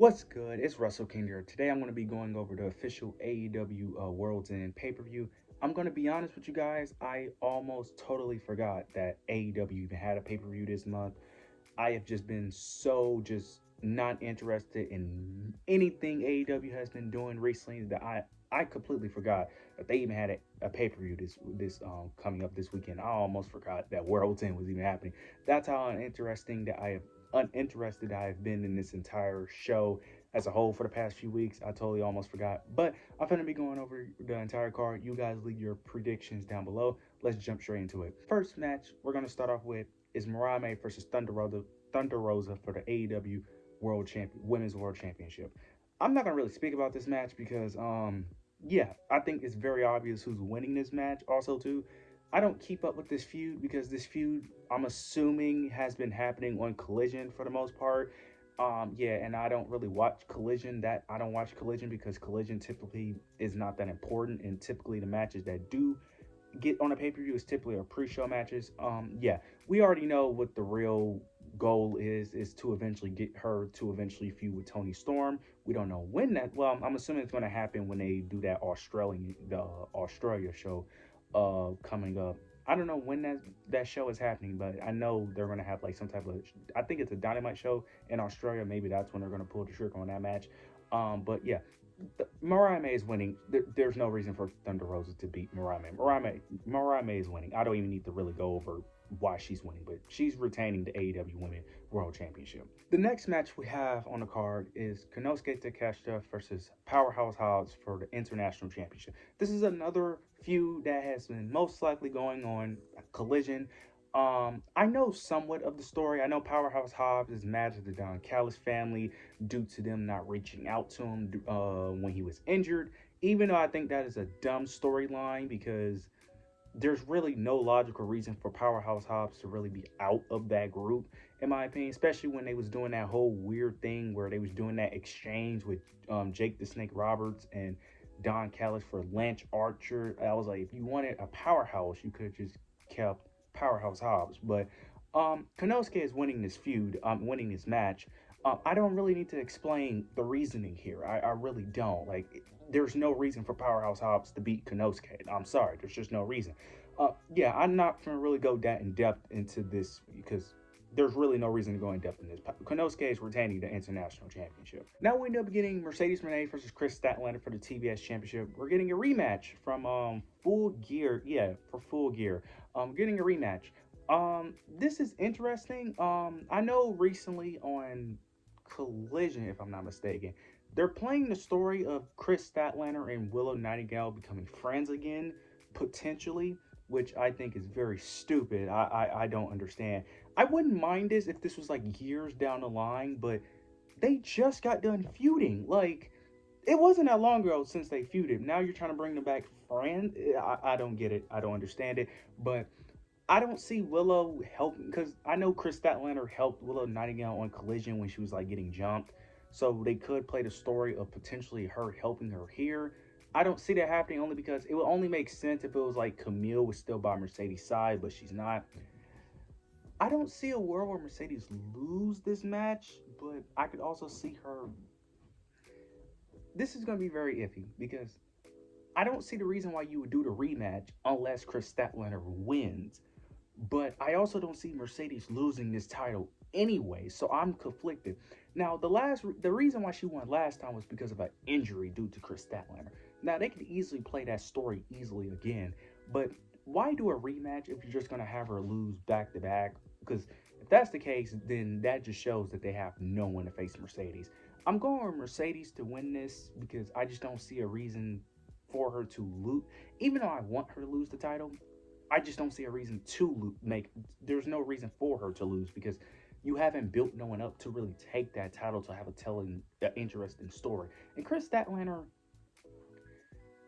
What's good? It's Russell King here. Today I'm going to be going over the official AEW World's End pay-per-view. I'm going to be honest with you guys, I almost totally forgot that AEW even had a pay-per-view this month. I have just been so just not interested in anything AEW has been doing recently that I completely forgot that they even had a pay-per-view this coming up this weekend. I almost forgot that World's End was even happening. That's how uninterested I have been in this entire show as a whole for the past few weeks. I totally almost forgot. But I'm gonna be going over the entire card. You guys leave your predictions down below. Let's jump straight into it. First match we're gonna start off with is Marame versus Thunder Rosa for the AEW Women's World Championship. I'm not gonna really speak about this match because yeah, I think it's very obvious who's winning this match. Also, too, I don't keep up with this feud because this feud, I'm assuming, has been happening on Collision for the most part. Yeah, and I don't really watch Collision. I don't watch Collision because Collision typically is not that important, and typically the matches that do get on a pay-per-view is typically our pre-show matches. Yeah, we already know what the real goal is to eventually get her to eventually feud with Tony Storm. We don't know when that. Well, I'm assuming it's going to happen when they do the Australia show coming up. I don't know when that show is happening, but I know they're gonna have like some type of. I think it's a Dynamite show in Australia. Maybe that's when they're gonna pull the trigger on that match. But yeah, Mariah May is winning. There's no reason for Thunder Rosa to beat Mariah May. Mariah May is winning. I don't even need to really go over why she's winning, but she's retaining the AEW Women World Championship. The next match we have on the card is Konosuke Takeshita versus Powerhouse Hobbs for the International Championship. This is another feud that has been most likely going on Collision. I know somewhat of the story. I know Powerhouse Hobbs is mad at the Don Callis family due to them not reaching out to him when he was injured. Even though I think that is a dumb storyline because there's really no logical reason for Powerhouse Hobbs to really be out of that group, in my opinion, especially when they was doing that whole weird thing where they was doing that exchange with Jake the Snake Roberts and Don Callis for Lance Archer. I was like, if you wanted a powerhouse, you could have just kept Powerhouse Hobbs. But Konosuke is winning this feud, winning this match. I don't really need to explain the reasoning here. I really don't. Like, there's no reason for Powerhouse Hobbs to beat Konosuke. I'm sorry, there's just no reason. Yeah, I'm not gonna really go that in depth into this because there's really no reason to go in depth in this. Konosuke is retaining the international championship. Now we end up getting Mercedes Moné versus Chris Statlander for the TBS championship. We're getting a rematch from Full Gear. Yeah, for Full Gear. Getting a rematch. This is interesting. I know recently on Collision, if I'm not mistaken, they're playing the story of Chris Statlander and Willow Nightingale becoming friends again, potentially, which I think is very stupid. I don't understand. I wouldn't mind this if this was like years down the line, but they just got done feuding. Like, it wasn't that long ago since they feuded. Now you're trying to bring them back friends. I don't get it. I don't understand it. But I don't see Willow helping because I know Chris Statlander helped Willow Nightingale on Collision when she was like getting jumped. So they could play the story of potentially her helping her here. I don't see that happening only because it would only make sense if it was like Camille was still by Mercedes' side, but she's not. I don't see a world where Mercedes lose this match, but I could also see her. This is going to be very iffy because I don't see the reason why you would do the rematch unless Chris Statlander wins. But I also don't see Mercedes losing this title anyway, so I'm conflicted. Now, the reason why she won last time was because of an injury due to Chris Statlander. Now, they could easily play that story easily again, but why do a rematch if you're just going to have her lose back to back? Because if that's the case, then that just shows that they have no one to face Mercedes. I'm going with Mercedes to win this because I just don't see a reason for her to lose. Even though I want her to lose the title, I just don't see a reason to make. There's no reason for her to lose because you haven't built no one up to really take that title to have a telling, interesting story. And Chris Statlander,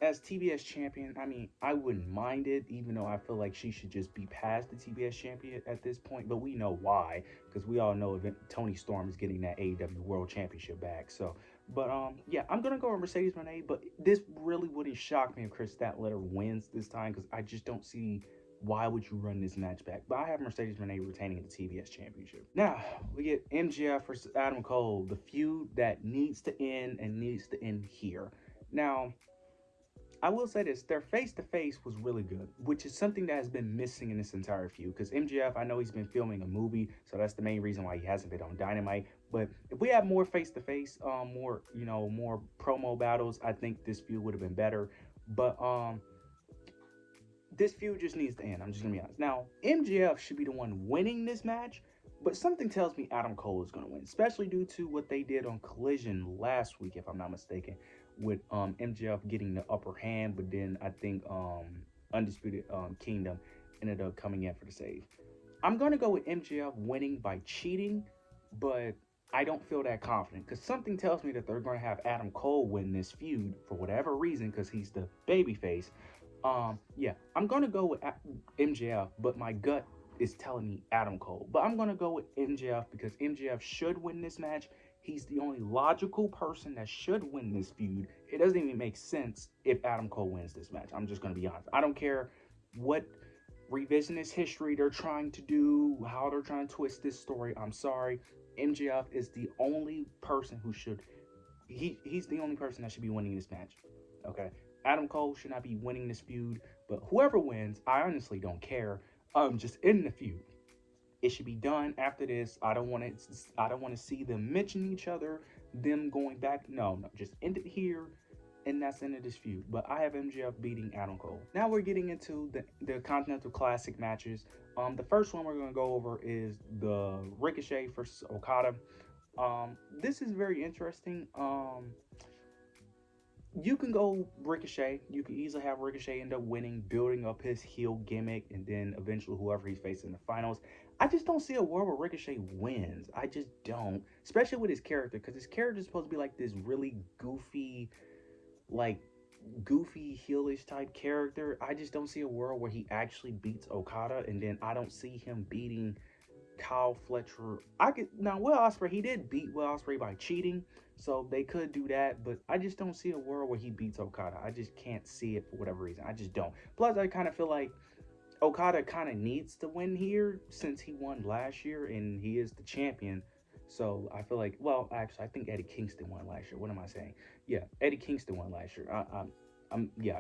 as TBS champion, I mean, I wouldn't mind it, even though I feel like she should just be past the TBS champion at this point. But we know why, because we all know Tony Storm is getting that AEW World Championship back. So, but yeah, I'm gonna go with Mercedes Moné. But this really wouldn't shock me if Chris Statlander wins this time, because I just don't see Why would you run this match back? But I have Mercedes Renee retaining the TBS Championship. Now, we get MJF versus Adam Cole, the feud that needs to end and needs to end here. Now, I will say this, their face to face was really good, which is something that has been missing in this entire feud. Because MJF, I know he's been filming a movie, so that's the main reason why he hasn't been on Dynamite. But if we had more face to face, more more promo battles, I think this feud would have been better. But this feud just needs to end. I'm just gonna be honest. Now, MJF should be the one winning this match, but something tells me Adam Cole is gonna win, especially due to what they did on Collision last week, if I'm not mistaken, with MJF getting the upper hand, but then I think Undisputed Kingdom ended up coming in for the save. I'm gonna go with MJF winning by cheating, but I don't feel that confident because something tells me that they're going to have Adam Cole win this feud for whatever reason because he's the babyface. Yeah, I'm gonna go with MJF, but my gut is telling me Adam Cole. But I'm gonna go with MJF because MJF should win this match. He's the only logical person that should win this feud. It doesn't even make sense if Adam Cole wins this match. I'm just gonna be honest. I don't care what revisionist history they're trying to do, how they're trying to twist this story. I'm sorry. MJF is the only person who should. He's the only person that should be winning this match. Okay. Adam Cole should not be winning this feud, but whoever wins, I honestly don't care. Just end the feud. It should be done after this. I don't want to see them mention each other, them going back. No, just end it here, and that's the end of this feud. But I have MJF beating Adam Cole. Now we're getting into the Continental Classic matches. The first one we're going to go over is the Ricochet versus Okada. This is very interesting. You can go Ricochet. You can easily have Ricochet end up winning, building up his heel gimmick, and then eventually whoever he's facing in the finals. I just don't see a world where Ricochet wins. I just don't. Especially with his character, because his character is supposed to be like this really goofy, heelish type character. I just don't see a world where he actually beats Okada, and then I don't see him beating Kyle Fletcher. Will Ospreay, he did beat Will Ospreay by cheating, so they could do that, but I just don't see a world where he beats Okada. I just can't see it for whatever reason. I just don't. Plus, I kind of feel like Okada kind of needs to win here since he won last year and he is the champion. So I feel like, well, actually, I think Eddie Kingston won last year. What am I saying? Yeah, Eddie Kingston won last year.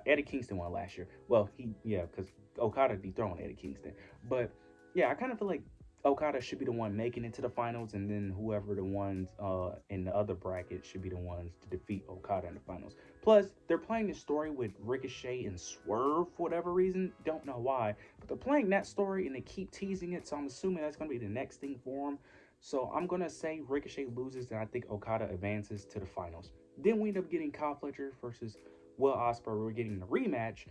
Eddie Kingston won last year. Well, because Okada dethroned Eddie Kingston. But yeah, I kind of feel like Okada should be the one making it to the finals, and then whoever the ones in the other bracket should be the ones to defeat Okada in the finals. Plus, they're playing the story with Ricochet and Swerve for whatever reason. Don't know why, but they're playing that story and they keep teasing it, so I'm assuming that's going to be the next thing for them. So I'm going to say Ricochet loses, and I think Okada advances to the finals. Then we end up getting Kyle Fletcher versus Will Ospreay. We're getting the rematch.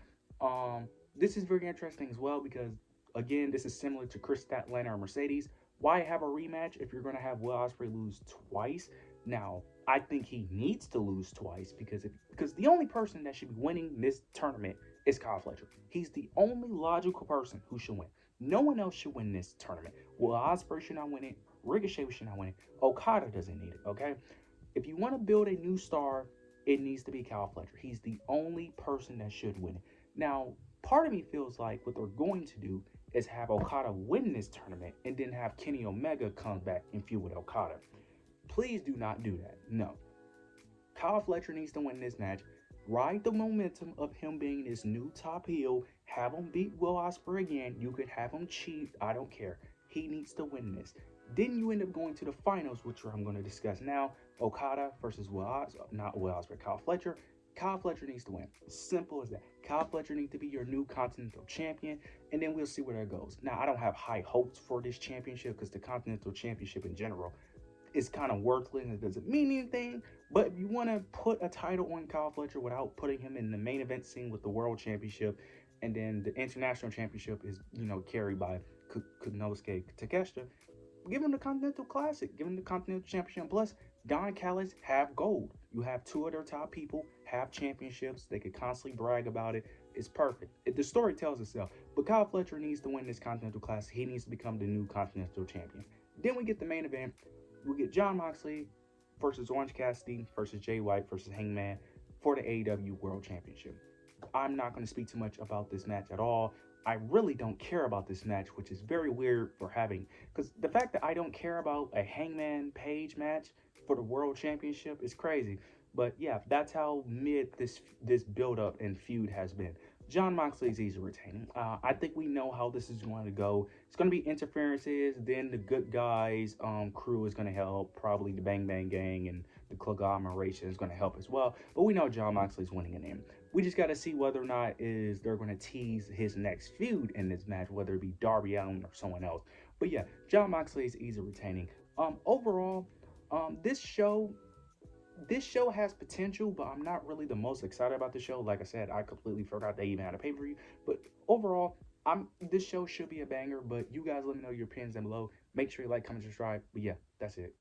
This is very interesting as well because, again, this is similar to Chris Statlander or Mercedes. Why have a rematch if you're going to have Will Ospreay lose twice? Now, I think he needs to lose twice because the only person that should be winning this tournament is Kyle Fletcher. He's the only logical person who should win. No one else should win this tournament. Will Ospreay should not win it. Ricochet should not win it. Okada doesn't need it, okay? If you want to build a new star, it needs to be Kyle Fletcher. He's the only person that should win it. Now, part of me feels like what they're going to do is have Okada win this tournament and then have Kenny Omega come back and feud with Okada. Please do not do that. No. Kyle Fletcher needs to win this match. Ride the momentum of him being this new top heel. Have him beat Will Ospreay again. You could have him cheat. I don't care. He needs to win this. Then you end up going to the finals, which I'm going to discuss now. Okada versus Kyle Fletcher. Kyle Fletcher needs to win. Simple as that. Kyle Fletcher needs to be your new Continental Champion, and then we'll see where that goes. Now, I don't have high hopes for this championship because the Continental Championship in general is kind of worthless and it doesn't mean anything. But if you want to put a title on Kyle Fletcher without putting him in the main event scene with the World Championship, and then the International Championship is, carried by Konosuke Takeshita, give him the Continental Classic. Give him the Continental Championship. Plus, Don Callis have gold. You have two of their top people have championships. They could constantly brag about it. It's perfect. The story tells itself. But Kyle Fletcher needs to win this Continental Classic. He needs to become the new Continental Champion. Then we get the main event. We get Jon Moxley versus Orange Cassidy versus Jay White versus Hangman for the AEW World Championship. I'm not going to speak too much about this match at all. I really don't care about this match, which is very weird for having, because the fact that I don't care about a Hangman Page match for the World Championship is crazy. But yeah, that's how mid this build up and feud has been. John Moxley is easy retaining. I think we know how this is going to go. It's going to be interferences. Then the good guys crew is going to help. Probably the Bang Bang Gang and the conglomeration is going to help as well. But we know John Moxley's winning in the end. We just got to see whether or not is they're going to tease his next feud in this match, whether it be Darby Allin or someone else. But yeah, John Moxley is easy retaining. Overall, this show has potential, but I'm not really the most excited about the show. Like I said, I completely forgot they even had a pay-per-view. But overall, this show should be a banger. But you guys let me know your opinions down below. Make sure you like, comment, subscribe. But yeah, that's it.